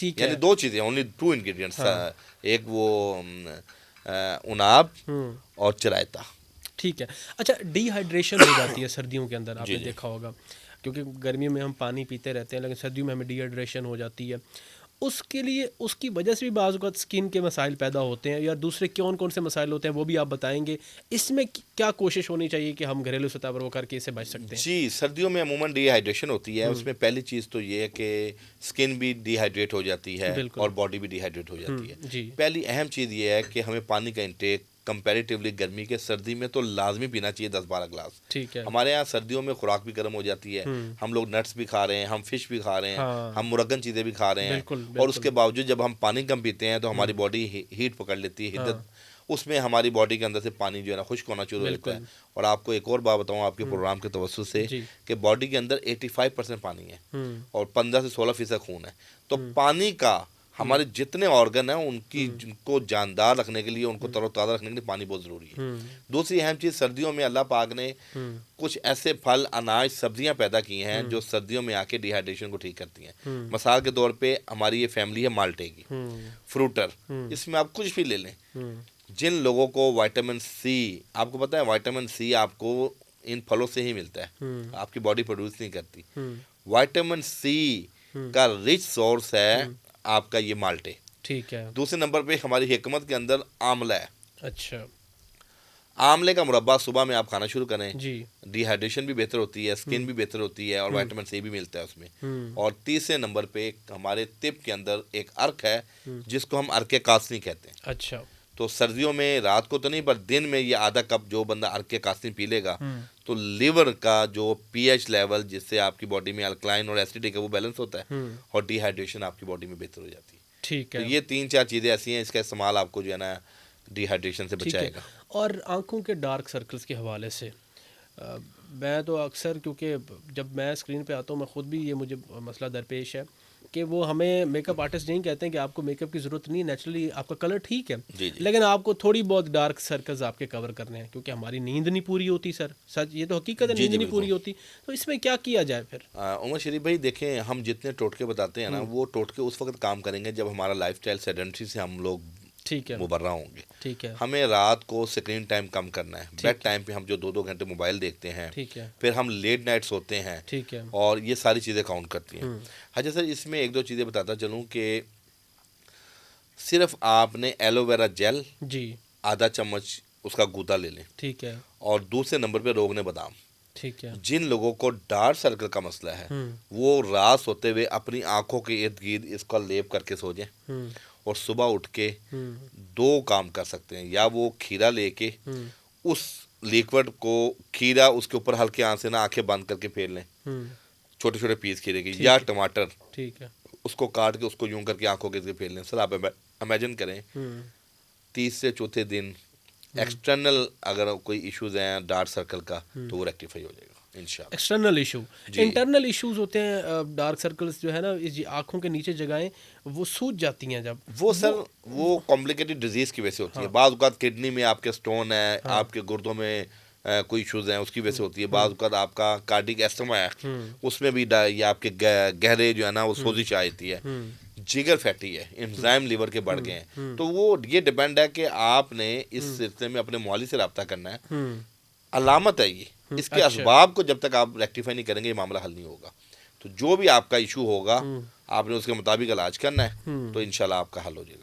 ٹھیک یعنی ہے. دو چیزیں، اونلی 2 انگریڈینٹس، ہاں. ایک وہ اناب اور چرائتا. ٹھیک ہے. اچھا ڈی ہائیڈریشن ہو جاتی ہے سردیوں کے اندر، آپ جی نے جی دیکھا ہوگا، کیونکہ گرمیوں میں ہم پانی پیتے رہتے ہیں لیکن سردیوں میں ہمیں ڈی ہائیڈریشن ہو جاتی ہے. اس کے لیے اس کی وجہ سے بھی بعض اوقات اسکن کے مسائل پیدا ہوتے ہیں، یا دوسرے کون کون سے مسائل ہوتے ہیں وہ بھی آپ بتائیں گے. اس میں کیا کوشش ہونی چاہیے کہ ہم گھریلو سطح پر وہ کر کے اسے بچ سکتے ہیں؟ جی، سردیوں میں عموماً ڈی ہائیڈریشن ہوتی ہے. اس میں پہلی چیز تو یہ ہے کہ اسکن بھی ڈی ہائیڈریٹ ہو جاتی ہے بالکل. اور باڈی بھی ڈی ہائیڈریٹ ہو جاتی ہے. جی. پہلی اہم چیز یہ ہے کہ ہمیں پانی کا انٹیک کمپیریٹیولی گرمی کے سردی میں تو لازمی پینا چاہیے 10-12 گلاس. ٹھیک ہے. ہمارے یہاں سردیوں میں خوراک بھی گرم ہو جاتی ہے، ہم لوگ نٹس بھی کھا رہے ہیں، ہم فش بھی کھا رہے ہیں، ہاں. ہم مرغن چیزیں بھی کھا رہے ہیں، بالکل اور اس بالکل. کے باوجود جب ہم پانی کم پیتے ہیں تو ہماری باڈی ہیٹ پکڑ لیتی ہے، حدت. اس میں ہماری باڈی کے اندر سے پانی جو ہے نا خشک ہونا شروع ہو جاتا ہے. اور آپ کو ایک اور بات بتاؤں آپ کے پروگرام کے توسط سے، کہ باڈی کے اندر 85% پانی ہے اور 15 سے 16% خون ہے. تو پانی کا ہمارے جتنے آرگن ہیں ان کو جاندار رکھنے کے لیے، ان کو تر و تازہ رکھنے کے لیے پانی بہت ضروری ہے. دوسری اہم چیز، سردیوں میں اللہ پاک نے کچھ ایسے پھل، اناج، سبزیاں پیدا کی ہیں جو سردیوں میں آ کے ڈی ہائیڈریشن کو ٹھیک کرتی ہیں. مثال کے طور پہ ہماری یہ فیملی ہے مالٹے کی، فروٹر. اس میں آپ کچھ بھی لے لیں. جن لوگوں کو وائٹامن سی، آپ کو پتہ ہے وائٹامن سی آپ کو ان پھلوں سے ہی ملتا ہے، آپ کی باڈی پروڈیوس نہیں کرتی. وائٹامن سی کا رچ سورس ہے آپ کا یہ مالٹے. ٹھیک ہے. دوسرے نمبر پہ ہماری حکمت کے اندر آملہ ہے. اچھا. آملے کا مربع صبح میں آپ کھانا شروع کریں، جی. ڈی ہائیڈریشن بھی بہتر ہوتی ہے، اسکن بھی بہتر ہوتی ہے، اور وائٹامن سی بھی ملتا ہے اس میں. اور تیسرے نمبر پہ ہمارے طب کے اندر ایک ارک ہے جس کو ہم ارک کاسنی کہتے ہیں. اچھا. تو سردیوں میں رات کو تو نہیں پر دن میں یہ آدھا کپ جو بندہ ارک کاسنی پی لے گا تو لیور کا جو پی ایچ لیول، جس سے آپ کی باڈی میں الکلائن اور ایسیڈک ہے، وہ بیلنس ہوتا ہے، اور ڈی ہائیڈریشن آپ کی باڈی میں بہتر ہو جاتی ہے. ٹھیک تو ہے. یہ 3-4 چیزیں ایسی ہیں، اس کا استعمال آپ کو جو ہے نا ڈی ہائیڈریشن سے ٹھیک ہے. بچائے گا. اور آنکھوں کے ڈارک سرکلز کے حوالے سے میں تو اکثر، کیونکہ جب میں اسکرین پہ آتا ہوں میں خود بھی یہ مجھے مسئلہ درپیش ہے کہ وہ ہمیں میک اپ آرٹسٹ نہیں کہتے ہیں کہ آپ کو میک اپ کی ضرورت نہیں، نیچرلی آپ کا کلر ٹھیک ہے، جی جی لیکن آپ کو تھوڑی بہت ڈارک سرکلز آپ کے کور کرنے ہیں کیونکہ ہماری نیند نہیں پوری ہوتی. سر سچ یہ تو حقیقت ہے، جی نیند جی نہیں بالکل. پوری ہوتی. تو اس میں کیا جائے پھر؟ عمر شریف بھائی دیکھیں، ہم جتنے ٹوٹکے بتاتے ہیں نا، وہ ٹوٹکے اس وقت کام کریں گے جب ہمارا لائف اسٹائل سیڈنٹری سے ہم لوگ ٹھیک ہے. مبرہ ہوں گے. ٹھیک ہے. ہمیں رات کو اسکرین ٹائم کم کرنا ہے. بیڈ ٹائم پہ ہم جو 2-2 گھنٹے موبائل دیکھتے ہیں، ٹھیک ہے. پھر ہم لیٹ نائٹ سوتے ہیں، ٹھیک ہے. اور یہ ساری چیزیں کاؤنٹ کرتی ہیں. اچھا سر، اس میں 1-2 چیزیں بتاتا چلوں کہ صرف آپ نے ایلو ویرا جیل جی. آدھا چمچ اس کا گودا لے لیں. ٹھیک ہے. اور دوسرے نمبر پہ روغن بادام. ٹھیک ہے. جن لوگوں کو ڈارک سرکل کا مسئلہ ہے وہ رات سوتے ہوئے اپنی آنکھوں کے ارد گرد اس کا لیپ کر کے سو جائیں، اور صبح اٹھ کے 2 کام کر سکتے ہیں. یا وہ کھیرا لے کے اس لیکوڈ کو، کھیرا اس کے اوپر ہلکے آنچ سے نا آنکھیں بند کر کے پھیر لیں، چھوٹے چھوٹے پیس کھیرے کی. یا ٹماٹر، ٹھیک ہے، اس کو کاٹ کے اس کو یوں کر کے آنکھوں کے پھیر لیں. سر آپ امیجن کریں 30 سے 4 دن ایکسٹرنل اگر کوئی ایشوز ہیں ڈارک سرکل کا تو وہ ریکٹیفائی ہو جائے گا انشاءاللہ. External issue. انٹرنل ایشوز ہوتے ہیں ڈارک سرکلز جو ہے نا، آنکھوں کے نیچے جگہیں وہ سوج جاتی ہیں جب وہ سر وہ کمپلیکیٹڈ ڈیزیز کی وجہ سے ہوتی ہے. بعض اوقات کڈنی میں آپ کے سٹون ہے، آپ کے گردوں میں کوئی ایشوز ہیں اس کی وجہ سے ہوتی ہے. بعض اوقات آپ کا کارڈک ایسٹما ہے، اس میں بھی یہ آپ کے گہرے جو ہے نا وہ سوزش آتی ہے. جگر فیٹی ہے، انزائم لیور کے بڑھ گئے ہیں. تو وہ یہ ڈیپینڈ ہے کہ آپ نے اس سلسلے میں اپنے معالج سے رابطہ کرنا ہے. علامت ہے یہ، اس کے اسباب کو جب تک آپ ریکٹیفائی نہیں کریں گے یہ معاملہ حل نہیں ہوگا. تو جو بھی آپ کا ایشو ہوگا آپ نے اس کے مطابق علاج کرنا ہے تو انشاءاللہ آپ کا حل ہو جائے گا.